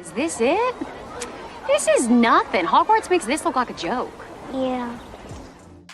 Is this it? This is nothing. Hogwarts makes this look like a joke. Yeah.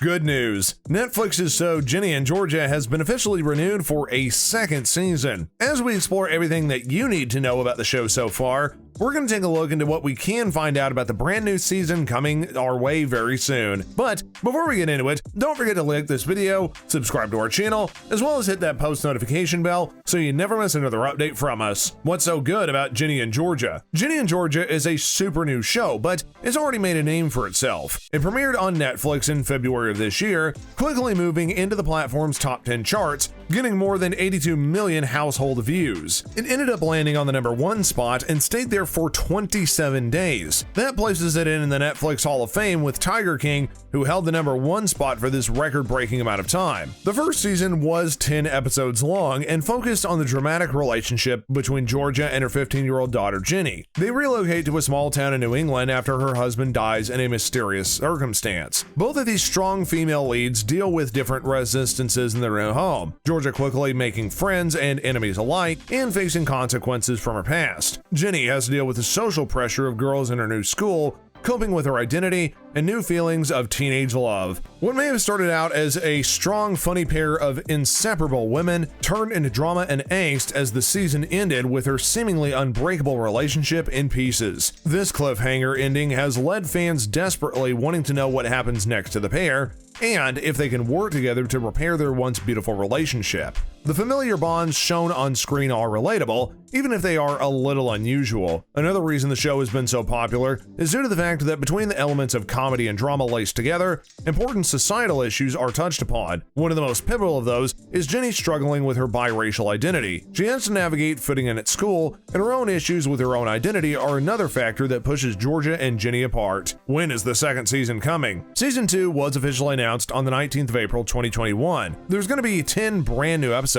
Good news. Netflix's show Ginny and Georgia has been officially renewed for a second season. As we explore everything that you need to know about the show so far, we're going to take a look into what we can find out about the brand new season coming our way very soon. But before we get into it, don't forget to like this video, subscribe to our channel, as well as hit that post notification bell so you never miss another update from us. What's so good about Ginny and Georgia? Ginny and Georgia is a super new show, but it's already made a name for itself. It premiered on Netflix in February of this year, quickly moving into the platform's top 10 charts, getting more than 82 million household views. It ended up landing on the #1 spot and stayed there for 27 days. That places it in the Netflix Hall of Fame with Tiger King, who held the #1 spot for this record-breaking amount of time. The first season was 10 episodes long and focused on the dramatic relationship between Georgia and her 15-year-old daughter Ginny. They relocate to a small town in New England after her husband dies in a mysterious circumstance. Both of these strong female leads deal with different resistances in their new home, Georgia quickly making friends and enemies alike and facing consequences from her past. Ginny has to deal with the social pressure of girls in her new school, coping with her identity and new feelings of teenage love. What may have started out as a strong, funny pair of inseparable women turned into drama and angst as the season ended with her seemingly unbreakable relationship in pieces. This cliffhanger ending has led fans desperately wanting to know what happens next to the pair, and if they can work together to repair their once beautiful relationship. The familiar bonds shown on screen are relatable, even if they are a little unusual. Another reason the show has been so popular is due to the fact that between the elements of comedy and drama laced together, important societal issues are touched upon. One of the most pivotal of those is Ginny struggling with her biracial identity. She has to navigate fitting in at school, and her own issues with her own identity are another factor that pushes Georgia and Ginny apart. When is the second season coming? Season 2 was officially announced on the 19th of April 2021. There's going to be 10 brand new episodes,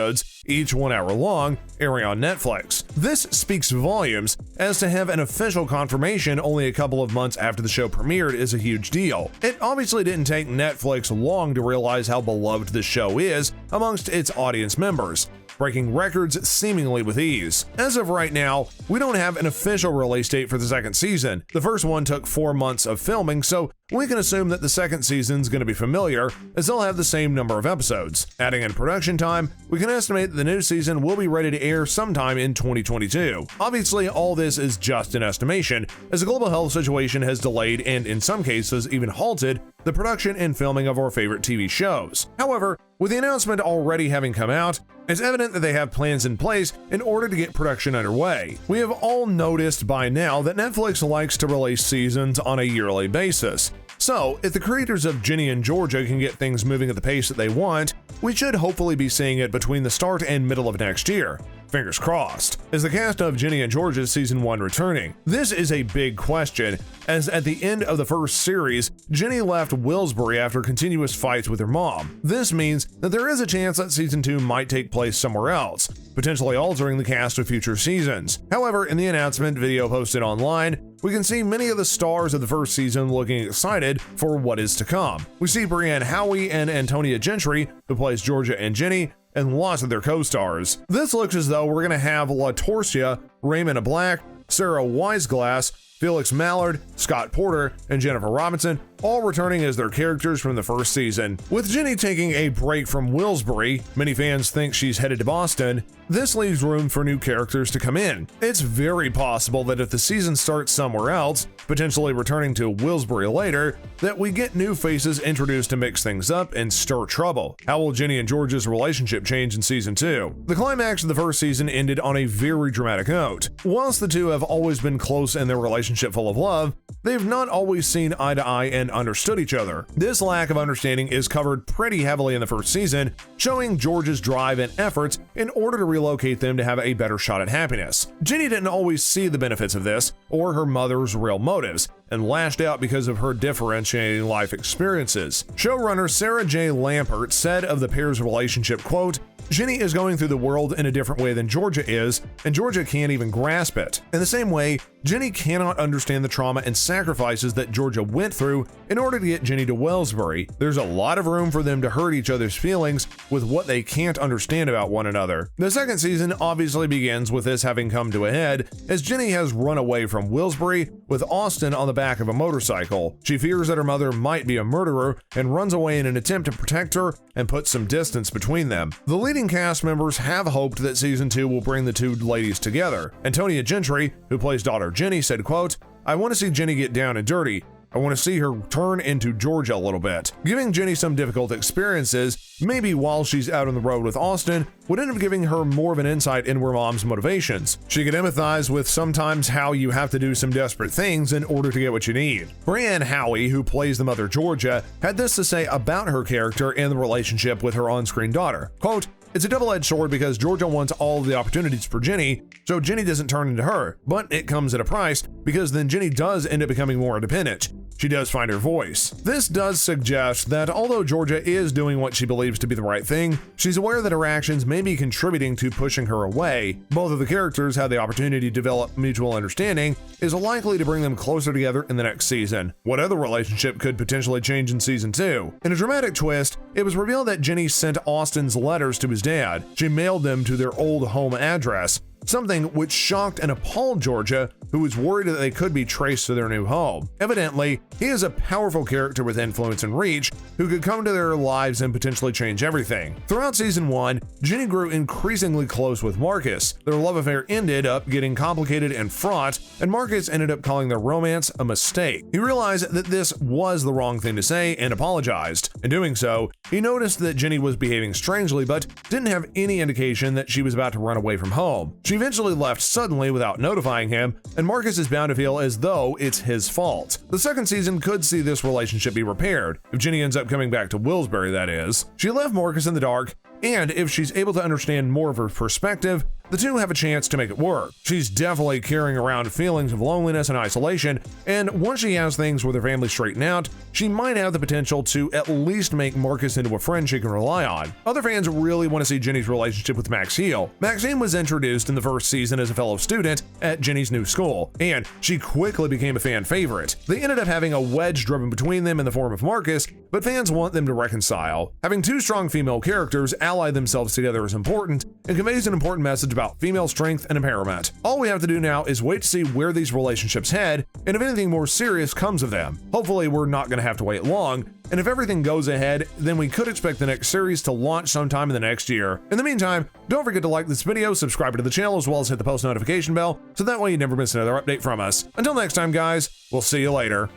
each 1 hour long, airing on Netflix. This speaks volumes, as to have an official confirmation only a couple of months after the show premiered is a huge deal. It obviously didn't take Netflix long to realize how beloved the show is amongst its audience members, breaking records seemingly with ease. As of right now, we don't have an official release date for the second season. The first one took 4 months of filming, so we can assume that the second season's going to be familiar, as they'll have the same number of episodes. Adding in production time, we can estimate that the new season will be ready to air sometime in 2022. Obviously, all this is just an estimation, as the global health situation has delayed and in some cases even halted the production and filming of our favorite TV shows. However, with the announcement already having come out, it's evident that they have plans in place in order to get production underway. We have all noticed by now that Netflix likes to release seasons on a yearly basis. So, if the creators of Ginny and Georgia can get things moving at the pace that they want, we should hopefully be seeing it between the start and middle of next year. Fingers crossed. Is the cast of Ginny and Georgia's season 1 returning? This is a big question, as at the end of the first series, Ginny left Willsbury after continuous fights with her mom. This means that there is a chance that season 2 might take place somewhere else, potentially altering the cast of future seasons. However, in the announcement video posted online, we can see many of the stars of the first season looking excited for what is to come. We see Brianne Howey and Antonia Gentry, who plays Georgia and Ginny, and lots of their co-stars. This looks as though we're going to have LaTorcia, Raymond Black, Sarah Weisglass, Felix Mallard, Scott Porter, and Jennifer Robinson, all returning as their characters from the first season. With Ginny taking a break from Willsbury, many fans think she's headed to Boston. This leaves room for new characters to come in. It's very possible that if the season starts somewhere else, potentially returning to Willsbury later, that we get new faces introduced to mix things up and stir trouble. How will Ginny and Georgia's relationship change in season 2? The climax of the first season ended on a very dramatic note. Whilst the two have always been close in their relationship full of love, they've not always seen eye to eye and understood each other. This lack of understanding is covered pretty heavily in the first season, showing George's drive and efforts in order to relocate them to have a better shot at happiness. Ginny didn't always see the benefits of this, or her mother's real motives, and lashed out because of her differentiating life experiences. Showrunner Sarah J. Lampert said of the pair's relationship, quote, "Ginny is going through the world in a different way than Georgia is, and Georgia can't even grasp it. In the same way, Ginny cannot understand the trauma and sacrifices that Georgia went through in order to get Ginny to Wellsbury. There's a lot of room for them to hurt each other's feelings with what they can't understand about one another. The second season obviously begins with this having come to a head as Ginny has run away from Wellsbury with Austin on the back of a motorcycle. She fears that her mother might be a murderer and runs away in an attempt to protect her and put some distance between them. The leading cast members have hoped that season 2 will bring the two ladies together. Antonia Gentry, who plays daughter Ginny, said, quote, "I want to see Ginny get down and dirty. I want to see her turn into Georgia a little bit." Giving Ginny some difficult experiences, maybe while she's out on the road with Austin, would end up giving her more of an insight into her mom's motivations. She could empathize with sometimes how you have to do some desperate things in order to get what you need. Brianne Howey, who plays the mother Georgia, had this to say about her character and the relationship with her on-screen daughter. Quote, "It's a double-edged sword because Georgia wants all of the opportunities for Ginny, so Ginny doesn't turn into her, but it comes at a price because then Ginny does end up becoming more independent. She does find her voice." This does suggest that although Georgia is doing what she believes to be the right thing, she's aware that her actions may be contributing to pushing her away. Both of the characters had the opportunity to develop mutual understanding is likely to bring them closer together in the next season. What other relationship could potentially change in season 2? In a dramatic twist, it was revealed that Ginny sent Austin's letters to his dad. She mailed them to their old home address, something which shocked and appalled Georgia, who was worried that they could be traced to their new home. Evidently, he is a powerful character with influence and reach who could come to their lives and potentially change everything. Throughout season 1, Ginny grew increasingly close with Marcus. Their love affair ended up getting complicated and fraught, and Marcus ended up calling their romance a mistake. He realized that this was the wrong thing to say and apologized. In doing so, he noticed that Ginny was behaving strangely but didn't have any indication that she was about to run away from home. She eventually left suddenly without notifying him, and Marcus is bound to feel as though it's his fault. The second season could see this relationship be repaired, if Ginny ends up coming back to Wellsbury, that is. She left Marcus in the dark, and if she's able to understand more of her perspective, the two have a chance to make it work. She's definitely carrying around feelings of loneliness and isolation, and once she has things with her family straightened out, she might have the potential to at least make Marcus into a friend she can rely on. Other fans really want to see Ginny's relationship with Maxine. Maxine was introduced in the first season as a fellow student at Ginny's new school, and she quickly became a fan favorite. They ended up having a wedge driven between them in the form of Marcus, but fans want them to reconcile. Having two strong female characters ally themselves together is important and conveys an important message about female strength and empowerment. All we have to do now is wait to see where these relationships head and if anything more serious comes of them. Hopefully we're not going to have to wait long, and if everything goes ahead, then we could expect the next series to launch sometime in the next year. In the meantime, don't forget to like this video, subscribe to the channel, as well as hit the post notification bell so that way you never miss another update from us. Until next time guys, we'll see you later.